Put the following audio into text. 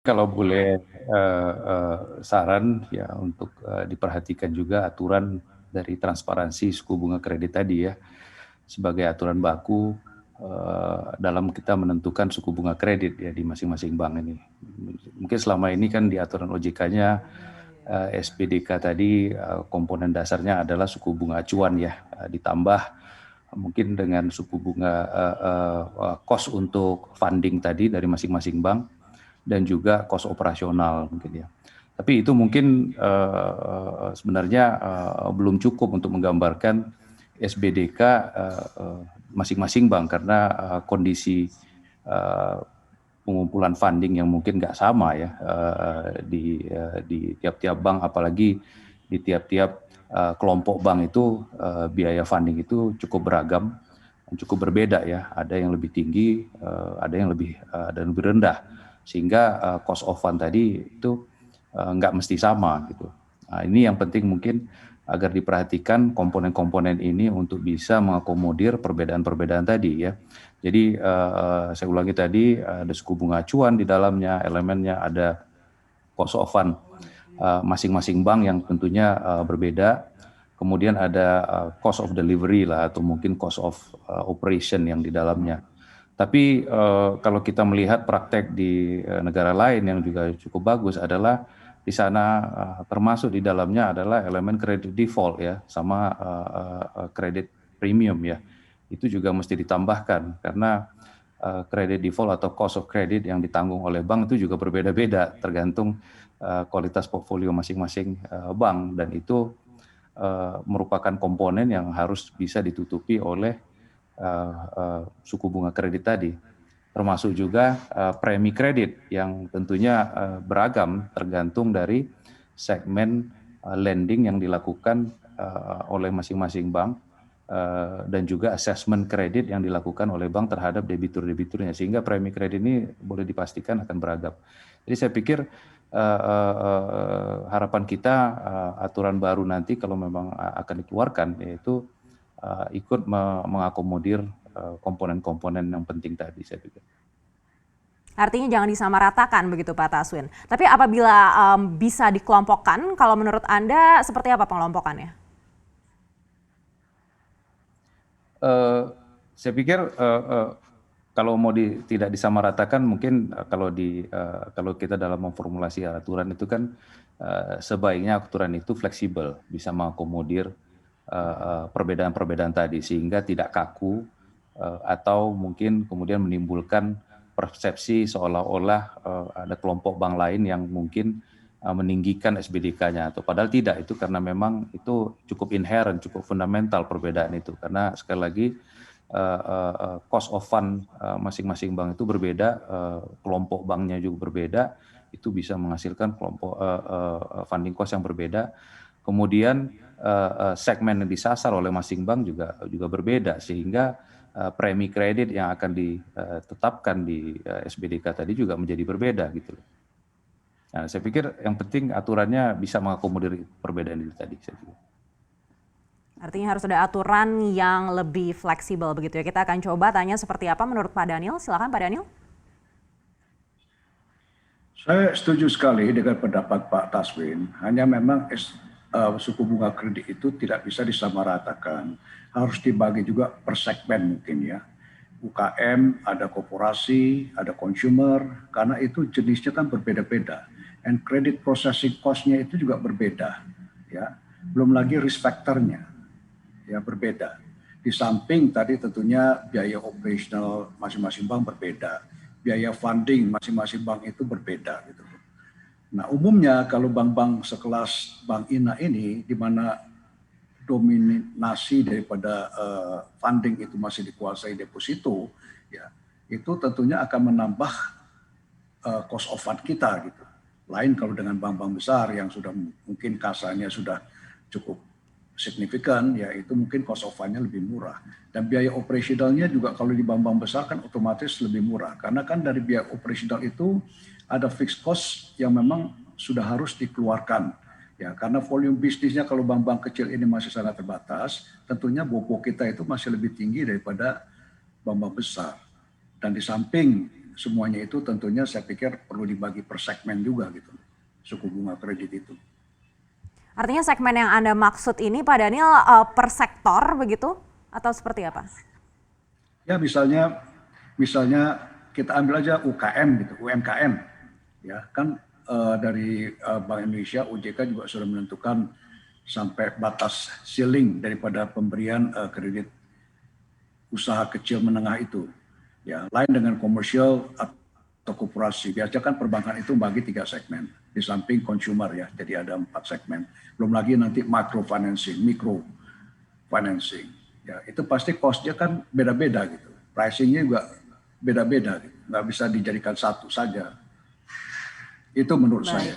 Kalau boleh saran ya untuk diperhatikan juga aturan dari transparansi suku bunga kredit tadi ya, sebagai aturan baku dalam kita menentukan suku bunga kredit ya di masing-masing bank ini. Mungkin selama ini kan di aturan OJK-nya SPDK tadi komponen dasarnya adalah suku bunga acuan ya, ditambah mungkin dengan suku bunga cost untuk funding tadi dari masing-masing bank, dan juga cost operasional mungkin ya. Tapi itu mungkin sebenarnya belum cukup untuk menggambarkan SBDK masing-masing bank karena kondisi pengumpulan funding yang mungkin nggak sama ya di tiap-tiap bank, apalagi di tiap-tiap kelompok bank itu biaya funding itu cukup beragam, cukup berbeda ya. Ada yang lebih tinggi, ada yang lebih rendah, sehingga cost of fund tadi itu nggak mesti sama gitu. Nah, ini yang penting mungkin agar diperhatikan komponen-komponen ini untuk bisa mengakomodir perbedaan-perbedaan tadi ya. Jadi saya ulangi tadi, ada suku bunga acuan di dalamnya, elemennya ada cost of fund masing-masing bank yang tentunya berbeda. Kemudian ada cost of delivery lah, atau mungkin cost of operation yang di dalamnya. Tapi kalau kita melihat praktek di negara lain yang juga cukup bagus adalah di sana termasuk di dalamnya adalah elemen kredit default ya, sama kredit premium ya. Itu juga mesti ditambahkan karena kredit default atau cost of credit yang ditanggung oleh bank itu juga berbeda-beda tergantung kualitas portfolio masing-masing bank, dan itu merupakan komponen yang harus bisa ditutupi oleh suku bunga kredit tadi, termasuk juga premi kredit yang tentunya beragam tergantung dari segmen lending yang dilakukan oleh masing-masing bank, dan juga assessment kredit yang dilakukan oleh bank terhadap debitur-debiturnya, sehingga premi kredit ini boleh dipastikan akan beragam. Jadi saya pikir harapan kita aturan baru nanti kalau memang akan dikeluarkan, yaitu ikut mengakomodir komponen-komponen yang penting tadi, saya pikir. Artinya jangan disamaratakan begitu Pak Taswin. Tapi apabila bisa dikelompokkan, kalau menurut Anda seperti apa pengelompokannya? Saya pikir kalau mau tidak disamaratakan, mungkin kalau kita dalam memformulasi aturan itu kan sebaiknya aturan itu fleksibel, bisa mengakomodir perbedaan-perbedaan tadi sehingga tidak kaku atau mungkin kemudian menimbulkan persepsi seolah-olah ada kelompok bank lain yang mungkin meninggikan SBDK-nya, atau padahal tidak, itu karena memang itu cukup inherent, cukup fundamental perbedaan itu, karena sekali lagi cost of fund masing-masing bank itu berbeda, kelompok banknya juga berbeda, itu bisa menghasilkan kelompok funding cost yang berbeda. Kemudian segmen yang disasar oleh masing bank juga berbeda, sehingga premi kredit yang akan ditetapkan di SBDK tadi juga menjadi berbeda gitu. Nah, saya pikir yang penting aturannya bisa mengakomodir perbedaan itu tadi. Saya pikir. Artinya harus ada aturan yang lebih fleksibel begitu ya. Kita akan coba tanya seperti apa menurut Pak Daniel. Silakan Pak Daniel. Saya setuju sekali dengan pendapat Pak Taswin. Hanya memang suku bunga kredit itu tidak bisa disamaratakan. Harus dibagi juga per segmen mungkin ya. UKM, ada korporasi, ada consumer, karena itu jenisnya kan berbeda-beda. And credit processing cost-nya itu juga berbeda. Ya. Belum lagi risk factor-nya ya berbeda. Di samping tadi tentunya biaya operasional masing-masing bank berbeda. Biaya funding masing-masing bank itu berbeda gitu. Nah, umumnya kalau bank-bank sekelas Bank INA ini di mana dominasi daripada funding itu masih dikuasai deposito, ya itu tentunya akan menambah cost of fund kita gitu. Lain kalau dengan bank-bank besar yang sudah mungkin kasanya sudah cukup signifikan, ya itu mungkin cost of fund-nya lebih murah. Dan biaya operasionalnya juga kalau di bank-bank besar kan otomatis lebih murah. Karena kan dari biaya operasional itu ada fixed cost yang memang sudah harus dikeluarkan. Ya, karena volume bisnisnya kalau bank-bank kecil ini masih sangat terbatas, tentunya bobot kita itu masih lebih tinggi daripada bank-bank besar. Dan di samping semuanya itu tentunya saya pikir perlu dibagi per segmen juga gitu, suku bunga kredit itu. Artinya segmen yang Anda maksud ini Pak Daniel per sektor begitu atau seperti apa? Ya misalnya kita ambil aja UKM gitu, UMKM ya kan dari Bank Indonesia OJK juga sudah menentukan sampai batas ceiling daripada pemberian kredit usaha kecil menengah itu. Ya, lain dengan komersial atau koperasi. Biasanya kan perbankan itu bagi 3 segmen. Di samping consumer ya, jadi ada 4 segmen. Belum lagi nanti micro financing. Ya, itu pasti cost-nya kan beda-beda gitu. Pricing-nya juga beda-beda gitu. Nggak bisa dijadikan satu saja. Itu menurut saya.